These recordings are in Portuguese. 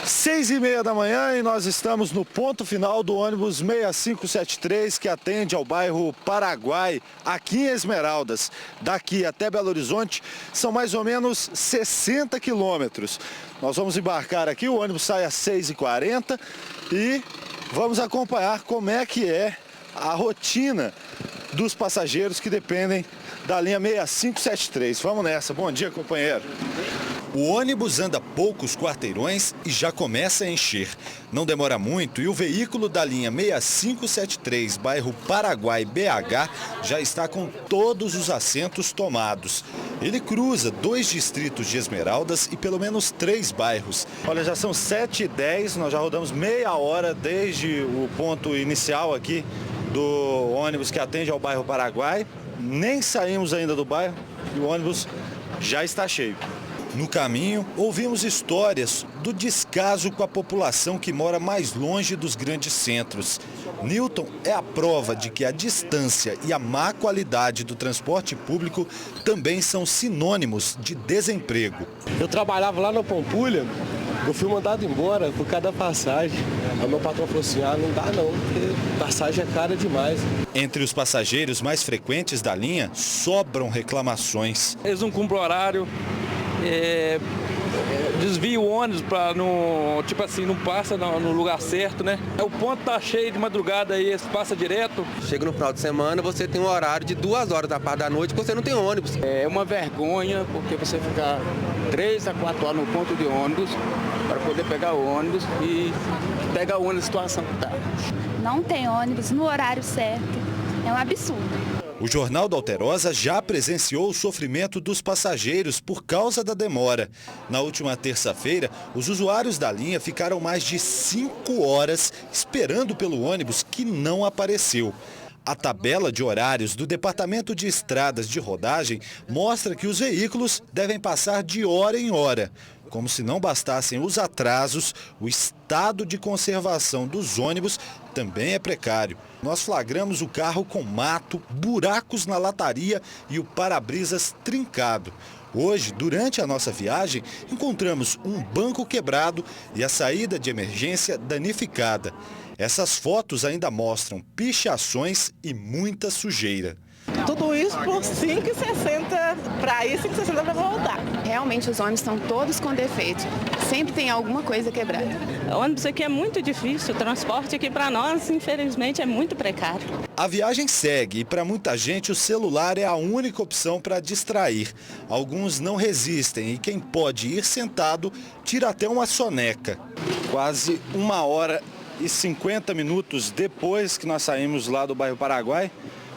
6h30 da manhã e nós estamos no ponto final do ônibus 6573 que atende ao bairro Paraguai, aqui em Esmeraldas. Daqui até Belo Horizonte são mais ou menos 60 quilômetros. Nós vamos embarcar aqui, o ônibus sai às 6h40 e vamos acompanhar como é que é a rotina dos passageiros que dependem da linha 6573. Vamos nessa. Bom dia, companheiro. O ônibus anda poucos quarteirões e já começa a encher. Não demora muito e o veículo da linha 6573, bairro Paraguai, BH, já está com todos os assentos tomados. Ele cruza 2 distritos de Esmeraldas e pelo menos 3 bairros. Olha, já são 7h10, nós já rodamos meia hora desde o ponto inicial aqui do ônibus que atende ao bairro Paraguai. Nem saímos ainda do bairro e o ônibus já está cheio. No caminho, ouvimos histórias do descaso com a população que mora mais longe dos grandes centros. Newton é a prova de que a distância e a má qualidade do transporte público também são sinônimos de desemprego. Eu trabalhava lá na Pampulha, eu fui mandado embora por causa da passagem. Aí meu patrão falou assim, não dá não, porque passagem é cara demais. Entre os passageiros mais frequentes da linha, sobram reclamações. Eles não cumprem o horário. Desvia o ônibus para não passa no lugar certo, né? O ponto tá cheio de madrugada aí, passa direto. Chega no final de semana, você tem um horário de 2 horas da parte da noite que você não tem ônibus. É uma vergonha porque você ficar 3 a 4 horas no ponto de ônibus para poder pegar o ônibus e pegar o ônibus na situação que tá. Não tem ônibus no horário certo. É um absurdo. O Jornal da Alterosa já presenciou o sofrimento dos passageiros por causa da demora. Na última terça-feira, os usuários da linha ficaram mais de 5 horas esperando pelo ônibus que não apareceu. A tabela de horários do Departamento de Estradas de Rodagem mostra que os veículos devem passar de hora em hora. Como se não bastassem os atrasos, o estado de conservação dos ônibus também é precário. Nós flagramos o carro com mato, buracos na lataria e o para-brisas trincado. Hoje, durante a nossa viagem, encontramos um banco quebrado e a saída de emergência danificada. Essas fotos ainda mostram pichações e muita sujeira. Tudo isso por R$ 5,60 para ir, R$ 5,60 para voltar. Realmente os ônibus estão todos com defeito. Sempre tem alguma coisa quebrada. O ônibus aqui é muito difícil, o transporte aqui para nós, infelizmente, é muito precário. A viagem segue e para muita gente o celular é a única opção para distrair. Alguns não resistem e quem pode ir sentado tira até uma soneca. Quase 1h50 depois que nós saímos lá do bairro Paraguai,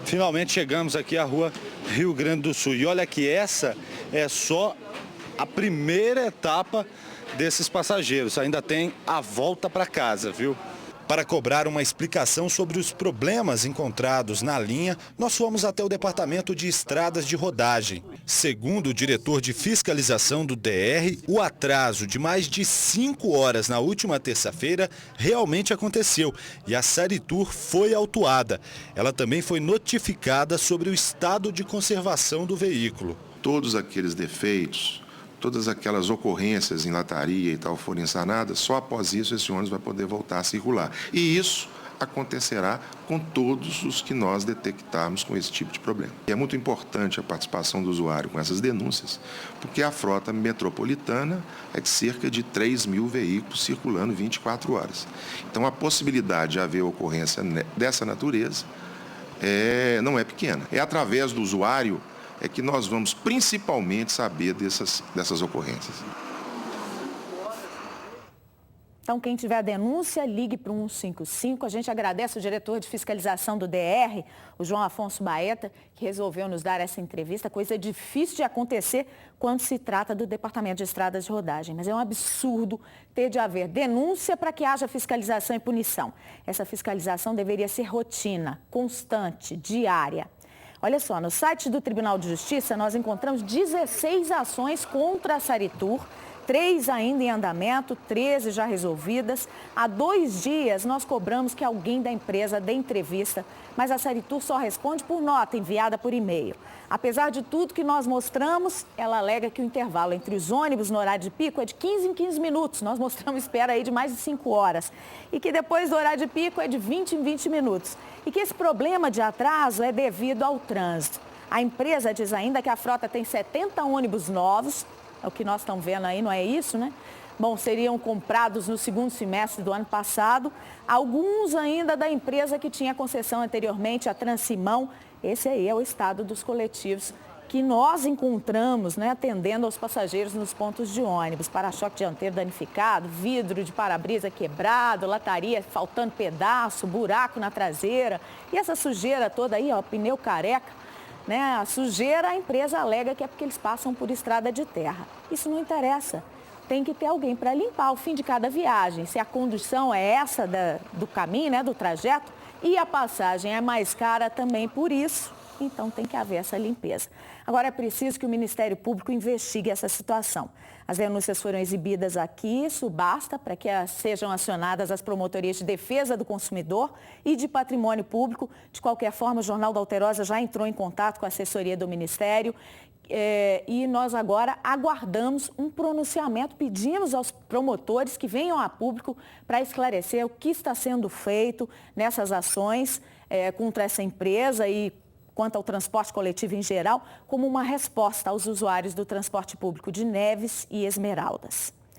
finalmente chegamos aqui à rua Rio Grande do Sul. E olha que essa é só a primeira etapa desses passageiros. Ainda tem a volta para casa, viu? Para cobrar uma explicação sobre os problemas encontrados na linha, nós fomos até o Departamento de Estradas de Rodagem. Segundo o diretor de fiscalização do DR, o atraso de mais de 5 horas na última terça-feira realmente aconteceu e a Saritur foi autuada. Ela também foi notificada sobre o estado de conservação do veículo. Todos aqueles defeitos, todas aquelas ocorrências em lataria e tal forem sanadas, só após isso esse ônibus vai poder voltar a circular. E isso acontecerá com todos os que nós detectarmos com esse tipo de problema. E é muito importante a participação do usuário com essas denúncias, porque a frota metropolitana é de cerca de 3.000 veículos circulando 24 horas. Então a possibilidade de haver ocorrência dessa natureza não é pequena. É através do usuário é que nós vamos principalmente saber dessas ocorrências. Então, quem tiver denúncia, ligue para o 155. A gente agradece o diretor de fiscalização do DR, o João Afonso Baeta, que resolveu nos dar essa entrevista. Coisa difícil de acontecer quando se trata do Departamento de Estradas de Rodagem. Mas é um absurdo ter de haver denúncia para que haja fiscalização e punição. Essa fiscalização deveria ser rotina, constante, diária. Olha só, no site do Tribunal de Justiça nós encontramos 16 ações contra a Saritur 3 ainda em andamento, 13 já resolvidas. Há 2 dias nós cobramos que alguém da empresa dê entrevista, mas a Saritur só responde por nota enviada por e-mail. Apesar de tudo que nós mostramos, ela alega que o intervalo entre os ônibus no horário de pico é de 15 em 15 minutos. Nós mostramos espera aí de mais de 5 horas. E que depois do horário de pico é de 20 em 20 minutos. E que esse problema de atraso é devido ao trânsito. A empresa diz ainda que a frota tem 70 ônibus novos. É o que nós estamos vendo aí, não é isso, né? Bom, seriam comprados no segundo semestre do ano passado. Alguns ainda da empresa que tinha concessão anteriormente, a Transimão. Esse aí é o estado dos coletivos que nós encontramos, né, atendendo aos passageiros nos pontos de ônibus. Para-choque dianteiro danificado, vidro de para-brisa quebrado, lataria faltando pedaço, buraco na traseira. E essa sujeira toda aí, ó, pneu careca. Né? A sujeira, a empresa alega que é porque eles passam por estrada de terra. Isso não interessa. Tem que ter alguém para limpar ao fim de cada viagem. Se a condução é essa do caminho, né, do trajeto, e a passagem é mais cara também por isso, então tem que haver essa limpeza. Agora é preciso que o Ministério Público investigue essa situação. As denúncias foram exibidas aqui, isso basta para que sejam acionadas as promotorias de defesa do consumidor e de patrimônio público. De qualquer forma, o Jornal da Alterosa já entrou em contato com a assessoria do Ministério e nós agora aguardamos um pronunciamento. Pedimos aos promotores que venham a público para esclarecer o que está sendo feito nessas ações contra essa empresa e quanto ao transporte coletivo em geral, como uma resposta aos usuários do transporte público de Neves e Esmeraldas.